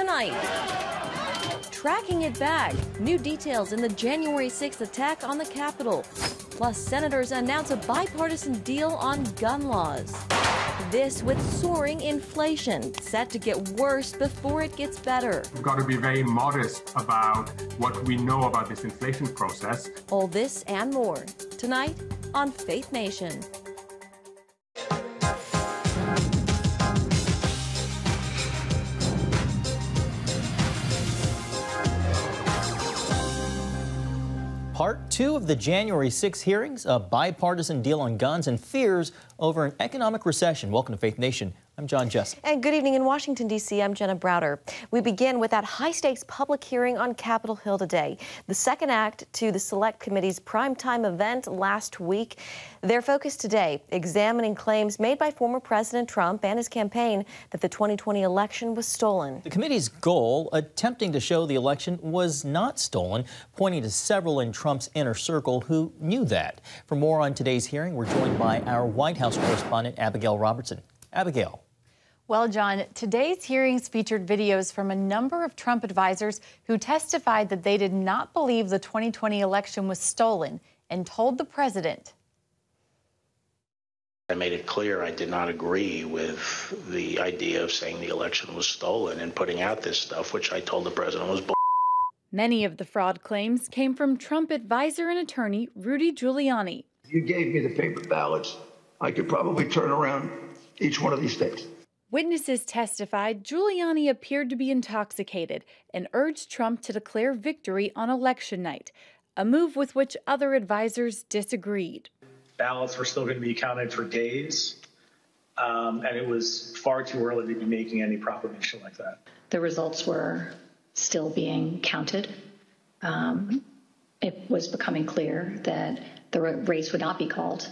tonight. Tracking it back, new details in the January 6th attack on the Capitol. Plus, senators announce a bipartisan deal on gun laws. This with soaring inflation, set to get worse before it gets better. We've got to be very modest about what we know about this inflation process. All this and more, tonight on Faith Nation. Part 2 of the January 6 hearings, a bipartisan deal on guns and fears over an economic recession. Welcome to Faith Nation. I'm John Jessup. And good evening in Washington, D.C. I'm Jenna Browder. We begin with that high-stakes public hearing on Capitol Hill today, the second act to the Select Committee's primetime event last week. Their focus today, examining claims made by former President Trump and his campaign that the 2020 election was stolen. The committee's goal, attempting to show the election was not stolen, pointing to several in Trump's inner circle who knew that. For more on today's hearing, we're joined by our White House correspondent, Abigail Robertson. Abigail. Well, John, today's hearings featured videos from a number of Trump advisors who testified that they did not believe the 2020 election was stolen and told the president. I made it clear I did not agree with the idea of saying the election was stolen and putting out this stuff, which I told the president was bull. Many of the fraud claims came from Trump advisor and attorney Rudy Giuliani. If you gave me the paper ballots, I could probably turn around each one of these states. Witnesses testified Giuliani appeared to be intoxicated and urged Trump to declare victory on election night, a move with which other advisors disagreed. Ballots were still going to be counted for days, and it was far too early to be making any proclamation like that. The results were still being counted. It was becoming clear that the race would not be called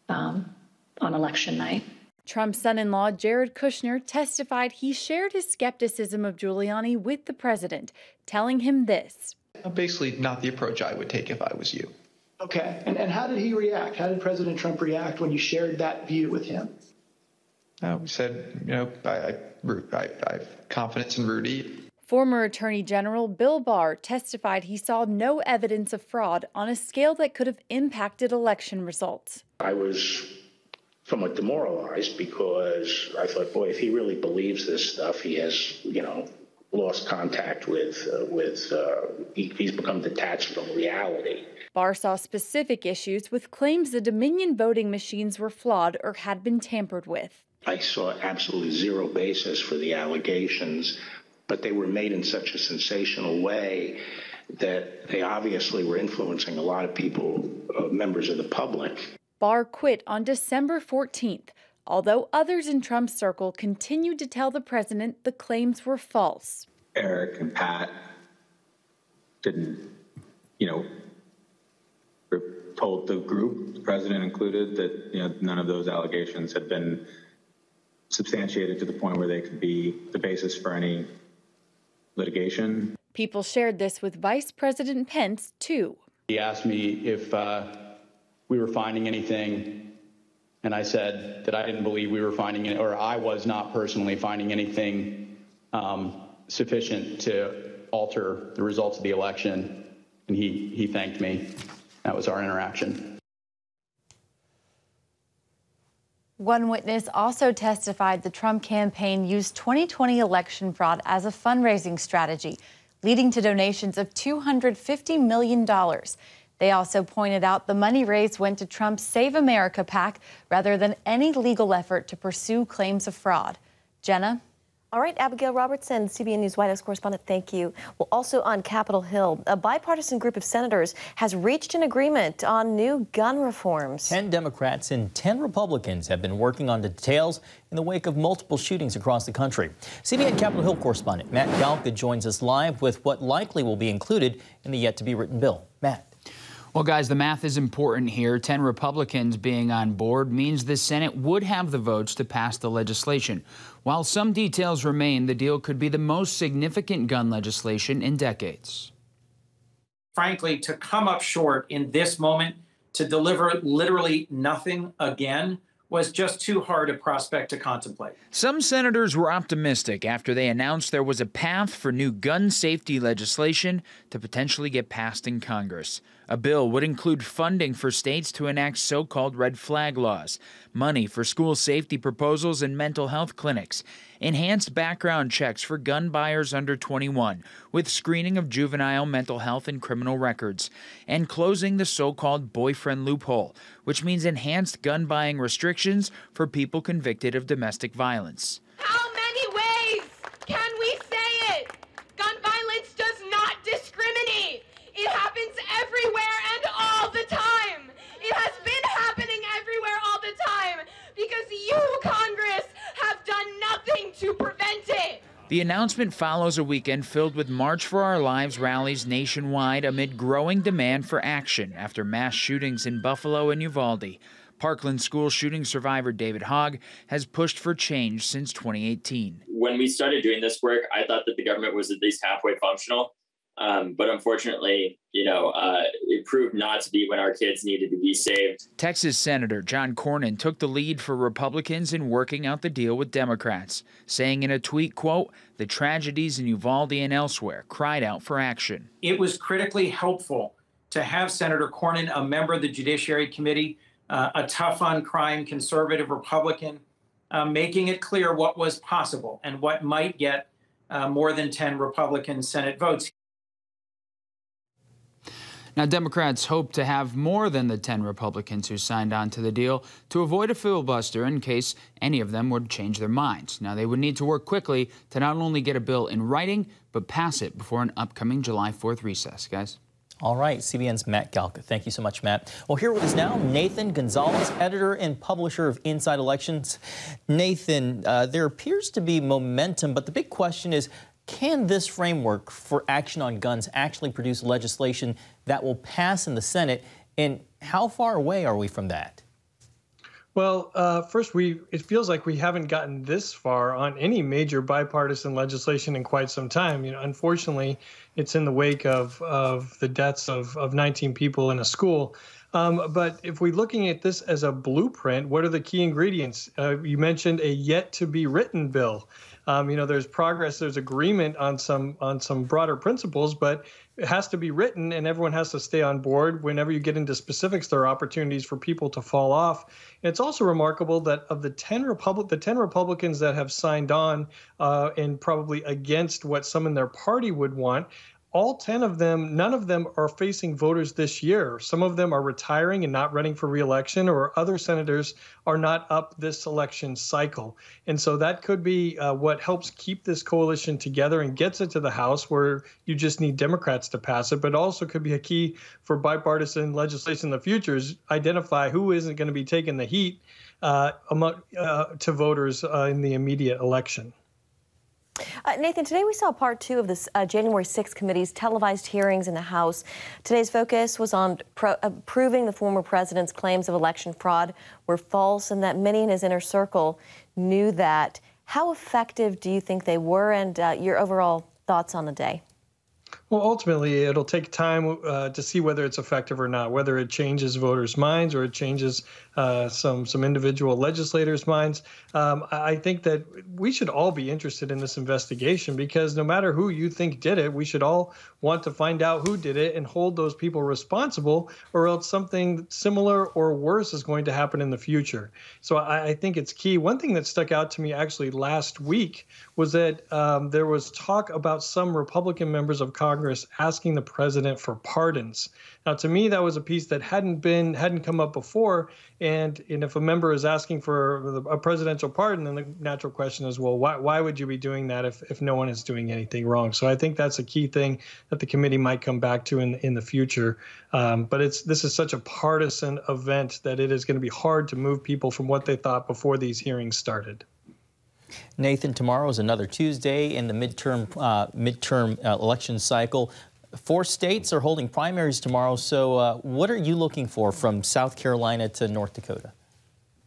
on election night. Trump's son-in-law, Jared Kushner, testified he shared his skepticism of Giuliani with the president, telling him this. Basically not the approach I would take if I was you. Okay. And how did he react? How did President Trump react when you shared that view with him? We said, I have confidence in Rudy. Former Attorney General Bill Barr testified he saw no evidence of fraud on a scale that could have impacted election results. I was somewhat demoralized because I thought, boy, if he really believes this stuff, he has, lost contact with he's become detached from reality. Barr saw specific issues with claims the Dominion voting machines were flawed or had been tampered with. I saw absolutely zero basis for the allegations, but they were made in such a sensational way that they obviously were influencing a lot of people, members of the public. Barr quit on December 14th, although others in Trump's circle continued to tell the president the claims were false. Eric and Pat didn't, told the group, the president included, that none of those allegations had been substantiated to the point where they could be the basis for any litigation. People shared this with Vice President Pence, too. He asked me if we were finding anything, and I said that I didn't believe we were finding it, or I was not personally finding anything sufficient to alter the results of the election, and he thanked me. That was our interaction. One witness also testified the Trump campaign used 2020 election fraud as a fundraising strategy, leading to donations of $250 million. They also pointed out the money raised went to Trump's Save America PAC rather than any legal effort to pursue claims of fraud. Jenna? All right, Abigail Robertson, CBN News White House correspondent, thank you. Well, also on Capitol Hill, a bipartisan group of senators has reached an agreement on new gun reforms. 10 Democrats and 10 Republicans have been working on the details in the wake of multiple shootings across the country. CBN Capitol Hill correspondent Matt Galka joins us live with what likely will be included in the yet-to-be-written bill. Matt. Well, guys, the math is important here. 10 Republicans being on board means the Senate would have the votes to pass the legislation. While some details remain, the deal could be the most significant gun legislation in decades. Frankly, to come up short in this moment, to deliver literally nothing again, was just too hard a prospect to contemplate. Some senators were optimistic after they announced there was a path for new gun safety legislation to potentially get passed in Congress. A bill would include funding for states to enact so-called red flag laws, money for school safety proposals and mental health clinics, enhanced background checks for gun buyers under 21, with screening of juvenile mental health and criminal records, and closing the so-called boyfriend loophole, which means enhanced gun buying restrictions for people convicted of domestic violence. How many ways can we say it? Gun violence does not discriminate. It happens everywhere and all the time. It has been happening everywhere all the time because you, Congress, have done nothing to prevent it. The announcement follows a weekend filled with March for Our Lives rallies nationwide amid growing demand for action after mass shootings in Buffalo and Uvalde. Parkland school shooting survivor David Hogg has pushed for change since 2018. When we started doing this work, I thought that the government was at least halfway functional. But unfortunately, it proved not to be when our kids needed to be saved. Texas Senator John Cornyn took the lead for Republicans in working out the deal with Democrats, saying in a tweet, quote, "The tragedies in Uvalde and elsewhere cried out for action." It was critically helpful to have Senator Cornyn, a member of the Judiciary Committee, a tough on crime conservative Republican, making it clear what was possible and what might get more than 10 Republican Senate votes. Now, Democrats hope to have more than the 10 Republicans who signed on to the deal to avoid a filibuster in case any of them would change their minds. Now, they would need to work quickly to not only get a bill in writing, but pass it before an upcoming July 4th recess. Guys? All right, CBN's Matt Galka. Thank you so much, Matt. Well, here with us now, Nathan Gonzalez, editor and publisher of Inside Elections. Nathan, there appears to be momentum, but the big question is, can this framework for action on guns actually produce legislation that will pass in the Senate, and how far away are we from that? Well, first, it feels like we haven't gotten this far on any major bipartisan legislation in quite some time. Unfortunately, it's in the wake of the deaths of 19 people in a school. But if we're looking at this as a blueprint, what are the key ingredients? You mentioned a yet-to-be-written bill. There's progress, there's agreement on some broader principles, but it has to be written and everyone has to stay on board. Whenever you get into specifics, there are opportunities for people to fall off. And it's also remarkable that of the 10 Republicans that have signed on and probably against what some in their party would want, all 10 of them, none of them are facing voters this year. Some of them are retiring and not running for re-election, or other senators are not up this election cycle. And so that could be what helps keep this coalition together and gets it to the House, where you just need Democrats to pass it, but also could be a key for bipartisan legislation in the future, is identify who isn't going to be taking the heat to voters in the immediate election. Nathan, today we saw part 2 of this January 6th committee's televised hearings in the House. Today's focus was on proving the former president's claims of election fraud were false and that many in his inner circle knew that. How effective do you think they were, and your overall thoughts on the day? Well, ultimately, it'll take time to see whether it's effective or not, whether it changes voters' minds or it changes some individual legislators' minds. I think that we should all be interested in this investigation, because no matter who you think did it, we should all want to find out who did it and hold those people responsible, or else something similar or worse is going to happen in the future. So I think it's key. One thing that stuck out to me actually last week was that there was talk about some Republican members of Congress asking the president for pardons. Now, to me, that was a piece that hadn't come up before. And if a member is asking for a presidential pardon, then the natural question is, well, why would you be doing that if no one is doing anything wrong? So I think that's a key thing that the committee might come back to in the future. But this is such a partisan event that it is going to be hard to move people from what they thought before these hearings started. Nathan, tomorrow is another Tuesday in the midterm election cycle. 4 states are holding primaries tomorrow. So what are you looking for from South Carolina to North Dakota?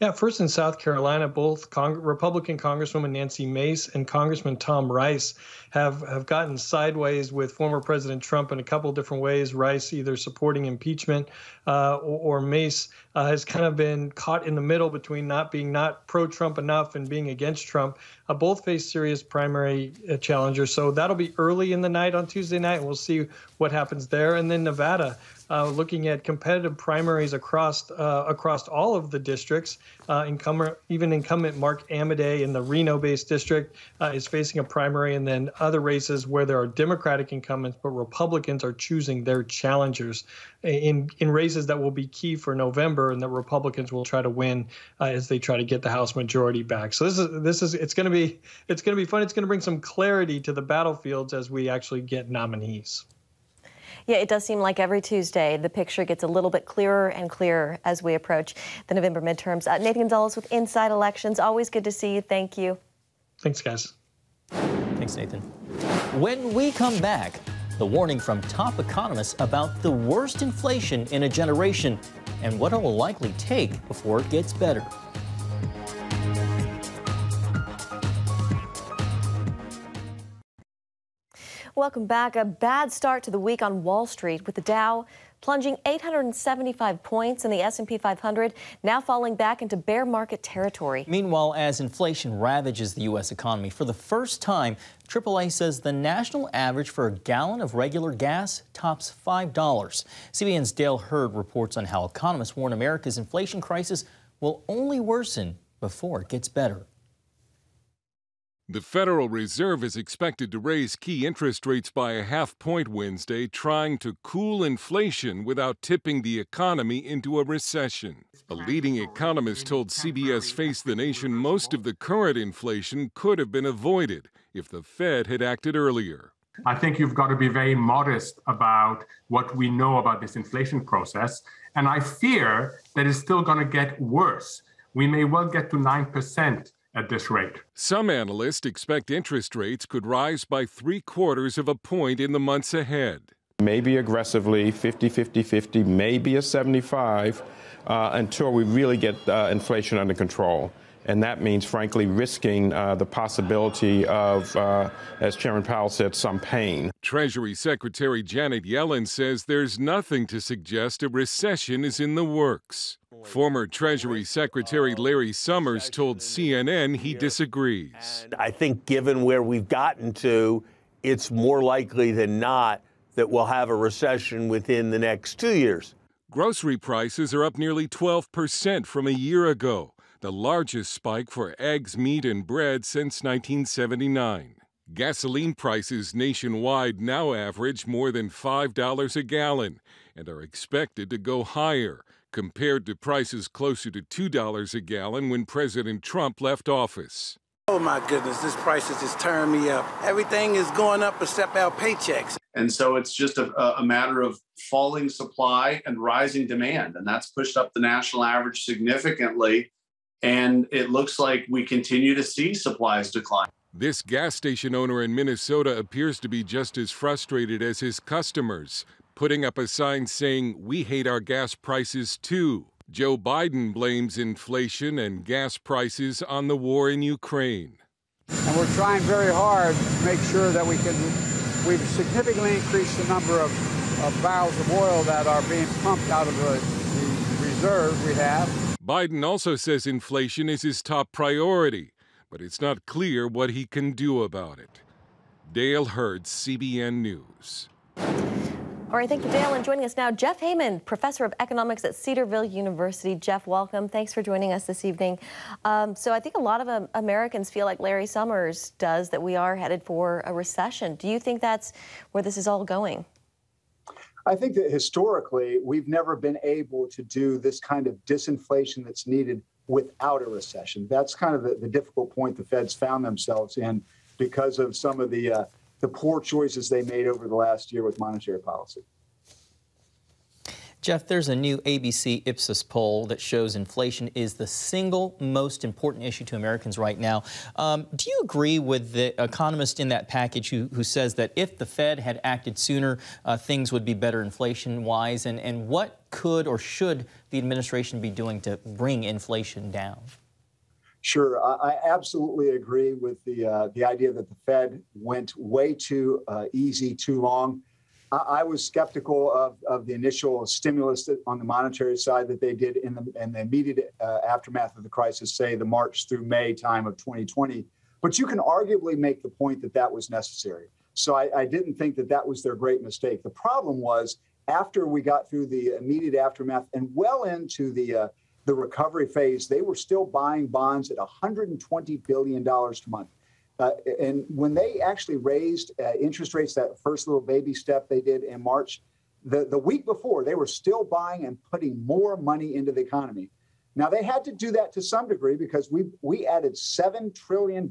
Yeah, first in South Carolina, both Republican Congresswoman Nancy Mace and Congressman Tom Rice have gotten sideways with former President Trump in a couple different ways. Rice either supporting impeachment or Mace has kind of been caught in the middle between not pro-Trump enough and being against Trump. Both face serious primary challengers. So that'll be early in the night on Tuesday night, and we'll see what happens there. And then Nevada, looking at competitive primaries across all of the districts. Incumbent Mark Amodei in the Reno-based district is facing a primary, and then other races where there are Democratic incumbents, but Republicans are choosing their challengers in races that will be key for November, and that Republicans will try to win as they try to get the House majority back. So it's going to be fun. It's going to bring some clarity to the battlefields as we actually get nominees. Yeah, it does seem like every Tuesday the picture gets a little bit clearer and clearer as we approach the November midterms. Nathan Gonzalez with Inside Elections. Always good to see you. Thank you. Thanks, guys. Thanks, Nathan. When we come back, the warning from top economists about the worst inflation in a generation and what it will likely take before it gets better. Welcome back. A bad start to the week on Wall Street, with the Dow plunging 875 points and the S&P 500 now falling back into bear market territory. Meanwhile, as inflation ravages the U.S. economy, for the first time, AAA says the national average for a gallon of regular gas tops $5. CBN's Dale Hurd reports on how economists warn America's inflation crisis will only worsen before it gets better. The Federal Reserve is expected to raise key interest rates by a half point Wednesday, trying to cool inflation without tipping the economy into a recession. A leading economist told CBS Face the Nation most of the current inflation could have been avoided if the Fed had acted earlier. I think you've got to be very modest about what we know about this inflation process. And I fear that it's still going to get worse. We may well get to 9% at this rate. Some analysts expect interest rates could rise by 3/4 of a point in the months ahead. Maybe aggressively, 50, maybe a 75, until we really get inflation under control. And that means, frankly, risking the possibility of, as Chairman Powell said, some pain. Treasury Secretary Janet Yellen says there's nothing to suggest a recession is in the works. Former Treasury Secretary Larry Summers told CNN he disagrees. I think given where we've gotten to, it's more likely than not that we'll have a recession within the next 2 years. Grocery prices are up nearly 12% from a year ago, the largest spike for eggs, meat, and bread since 1979. Gasoline prices nationwide now average more than $5 a gallon and are expected to go higher, compared to prices closer to $2 a gallon when President Trump left office. Oh my goodness, this price has just turned me up. Everything is going up except our paychecks. And so it's just a matter of falling supply and rising demand. And that's pushed up the national average significantly. And it looks like we continue to see supplies decline. This gas station owner in Minnesota appears to be just as frustrated as his customers, putting up a sign saying, "We hate our gas prices too." Joe Biden blames inflation and gas prices on the war in Ukraine. And we're trying very hard to make sure that we've significantly increased the number of barrels of oil that are being pumped out of the reserve we have. Biden also says inflation is his top priority, but it's not clear what he can do about it. Dale Hurd, CBN News. All right, thank you, Dale. And joining us now, Jeff Heyman, professor of economics at Cedarville University. Jeff, welcome. Thanks for joining us this evening. So I think a lot of Americans feel like Larry Summers does, that we are headed for a recession. Do you think that's where this is all going? I think that historically, we've never been able to do this kind of disinflation that's needed without a recession. That's kind of the difficult point the Fed's found themselves in because of some of the poor choices they made over the last year with monetary policy. Jeff, there's a new ABC Ipsos poll that shows inflation is the single most important issue to Americans right now. Do you agree with the economist in that package who says that if the Fed had acted sooner, things would be better inflation-wise? And what could or should the administration be doing to bring inflation down? Sure. I absolutely agree with the idea that the Fed went way too easy, too long. I was skeptical of the initial stimulus on the monetary side that they did in the immediate aftermath of the crisis, say the March through May time of 2020. But you can arguably make the point that that was necessary. So I didn't think that that was their great mistake. The problem was after we got through the immediate aftermath and well into the recovery phase, they were still buying bonds at $120 billion a month. And when they actually raised interest rates, that first little baby step they did in March, the week before, they were still buying and putting more money into the economy. Now, they had to do that to some degree because we added $7 trillion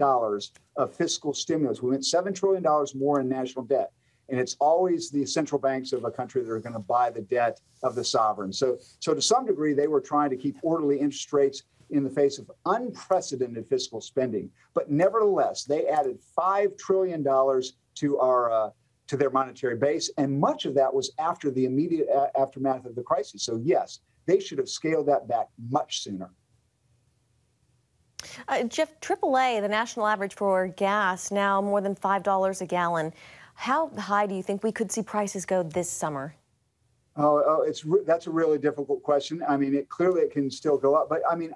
of fiscal stimulus. We went $7 trillion more in national debt. And it's always the central banks of a country that are going to buy the debt of the sovereign. So to some degree, they were trying to keep orderly interest rates in the face of unprecedented fiscal spending. But nevertheless, they added $5 trillion to their monetary base. And much of that was after the immediate aftermath of the crisis. So yes, they should have scaled that back much sooner. Jeff, AAA, the national average for gas, now more than $5 a gallon. How high do you think we could see prices go this summer? That's a really difficult question. I mean, clearly it can still go up. But I mean,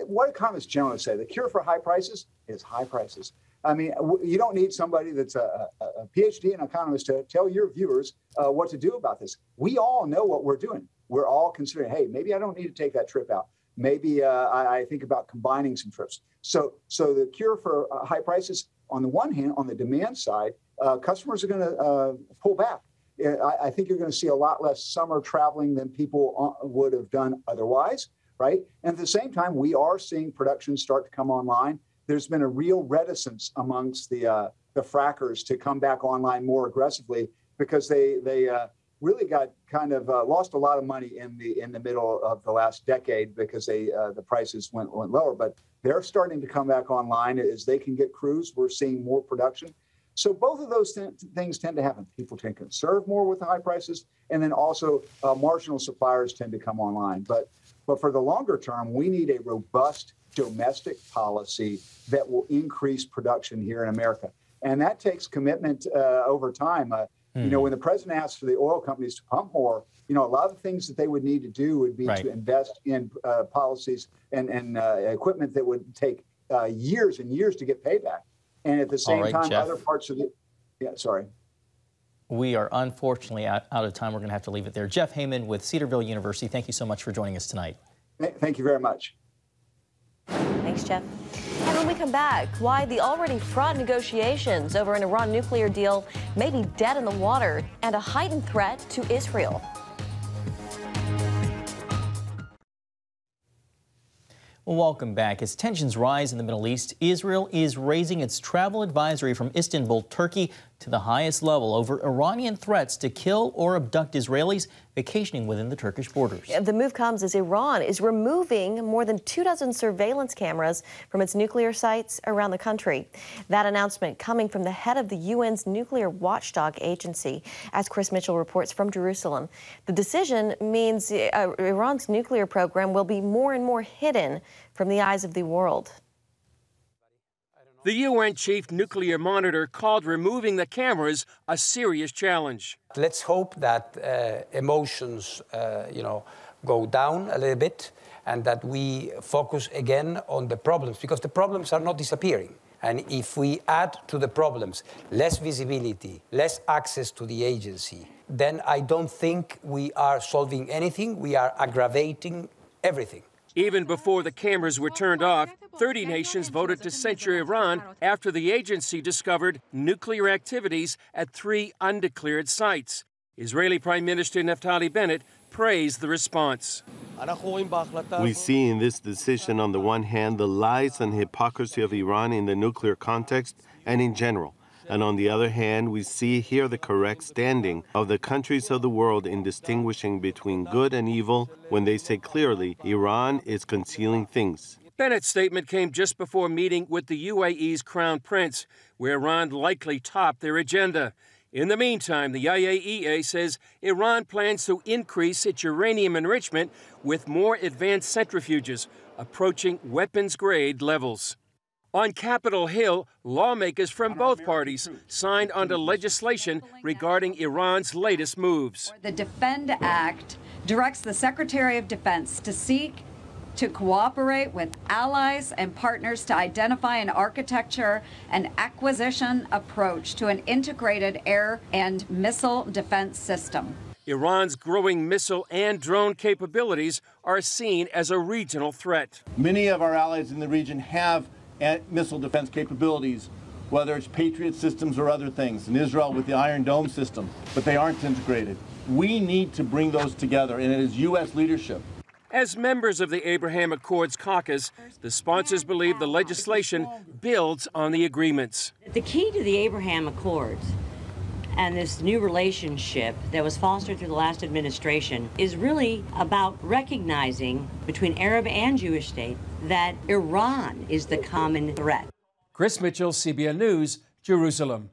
what economists generally say, the cure for high prices is high prices. I mean, you don't need somebody that's a PhD in economist to tell your viewers what to do about this. We all know what we're doing. We're all considering, hey, maybe I don't need to take that trip out. Maybe I think about combining some trips. So the cure for high prices, on the one hand, on the demand side, customers are going to pull back. I think you're going to see a lot less summer traveling than people would have done otherwise, right? And at the same time, we are seeing production start to come online. There's been a real reticence amongst the frackers to come back online more aggressively because they really got kind of lost a lot of money in the middle of the last decade because the prices went lower. But they're starting to come back online as they can get crews. We're seeing more production. So both of those things tend to happen. People tend to conserve more with the high prices, and then also marginal suppliers tend to come online. But for the longer term, we need a robust domestic policy that will increase production here in America. And that takes commitment over time. You know, when the president asked for the oil companies to pump more, you know, a lot of the things that they would need to do would be to invest in policies and equipment that would take years and years to get payback. And at the same time, Jeff, other parts of the, We are unfortunately out of time. We're going to have to leave it there. Jeff Heyman with Cedarville University, thank you so much for joining us tonight. Thank you very much. Thanks, Jeff. And when we come back, why the already fraught negotiations over an Iran nuclear deal may be dead in the water and a heightened threat to Israel. Well, welcome back. As tensions rise in the Middle East, Israel is raising its travel advisory from Istanbul, Turkey, to the highest level over Iranian threats to kill or abduct Israelis vacationing within the Turkish borders. The move comes as Iran is removing more than 24 surveillance cameras from its nuclear sites around the country. That announcement coming from the head of the UN's nuclear watchdog agency, as Chris Mitchell reports from Jerusalem. The decision means Iran's nuclear program will be more and more hidden from the eyes of the world. The UN chief nuclear monitor called removing the cameras a serious challenge. Let's hope that emotions, go down a little bit and that we focus again on the problems, because the problems are not disappearing. And if we add to the problems less visibility, less access to the agency, then I don't think we are solving anything. We are aggravating everything. Even before the cameras were turned off, 30 nations voted to censure Iran after the agency discovered nuclear activities at 3 undeclared sites. Israeli Prime Minister Naftali Bennett praised the response. We see in this decision, on the one hand, the lies and hypocrisy of Iran in the nuclear context and in general, And on the other hand, we see here the correct standing of the countries of the world in distinguishing between good and evil when they say clearly Iran is concealing things. Bennett's statement came just before meeting with the UAE's Crown Prince, where Iran likely topped their agenda. In the meantime, the IAEA says Iran plans to increase its uranium enrichment with more advanced centrifuges, approaching weapons-grade levels. On Capitol Hill, lawmakers from both parties signed onto legislation regarding Iran's latest moves. The Defend Act directs the Secretary of Defense to seek to cooperate with allies and partners to identify an architecture and acquisition approach to an integrated air and missile defense system. Iran's growing missile and drone capabilities are seen as a regional threat. Many of our allies in the region have missile defense capabilities, whether it's Patriot systems or other things, in Israel with the Iron Dome system, but they aren't integrated. We need to bring those together, and it is U.S. leadership. As members of the Abraham Accords caucus, the sponsors believe the legislation builds on the agreements. The key to the Abraham Accords and this new relationship that was fostered through the last administration is really about recognizing between Arab and Jewish states that Iran is the common threat. Chris Mitchell, CBN News, Jerusalem.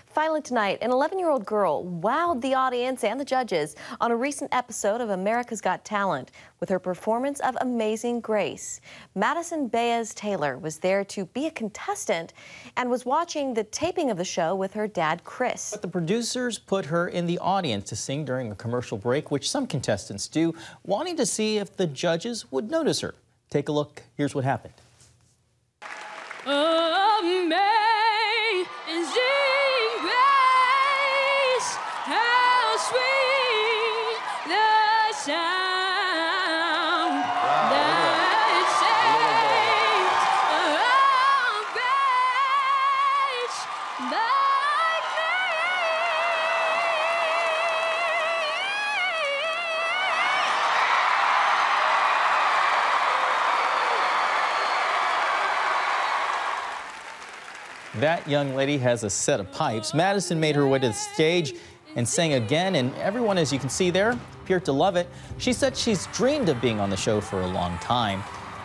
Finally tonight, an 11-year-old girl wowed the audience and the judges on a recent episode of America's Got Talent with her performance of Amazing Grace. Madison Baez-Taylor was there to be a contestant and was watching the taping of the show with her dad, Chris. But the producers put her in the audience to sing during a commercial break, which some contestants do, wanting to see if the judges would notice her. Take a look. Here's what happened. That young lady has a set of pipes. Madison made her way to the stage and sang again, and everyone, as you can see there, appeared to love it. She said she's dreamed of being on the show for a long time.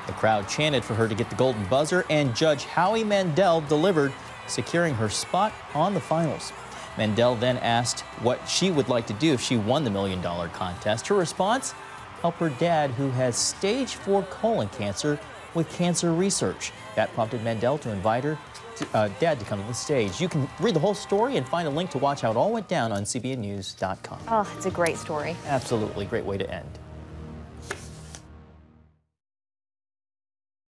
The crowd chanted for her to get the golden buzzer, and Judge Howie Mandel delivered, securing her spot on the finals. Mandel then asked what she would like to do if she won the $1 million contest. Her response? Help her dad, who has stage 4 colon cancer, with cancer research. That prompted Mandel to invite her dad to come to the stage. You can read the whole story and find a link to watch how it all went down on cbnnews.com. Oh, it's a great story. Absolutely, great way to end.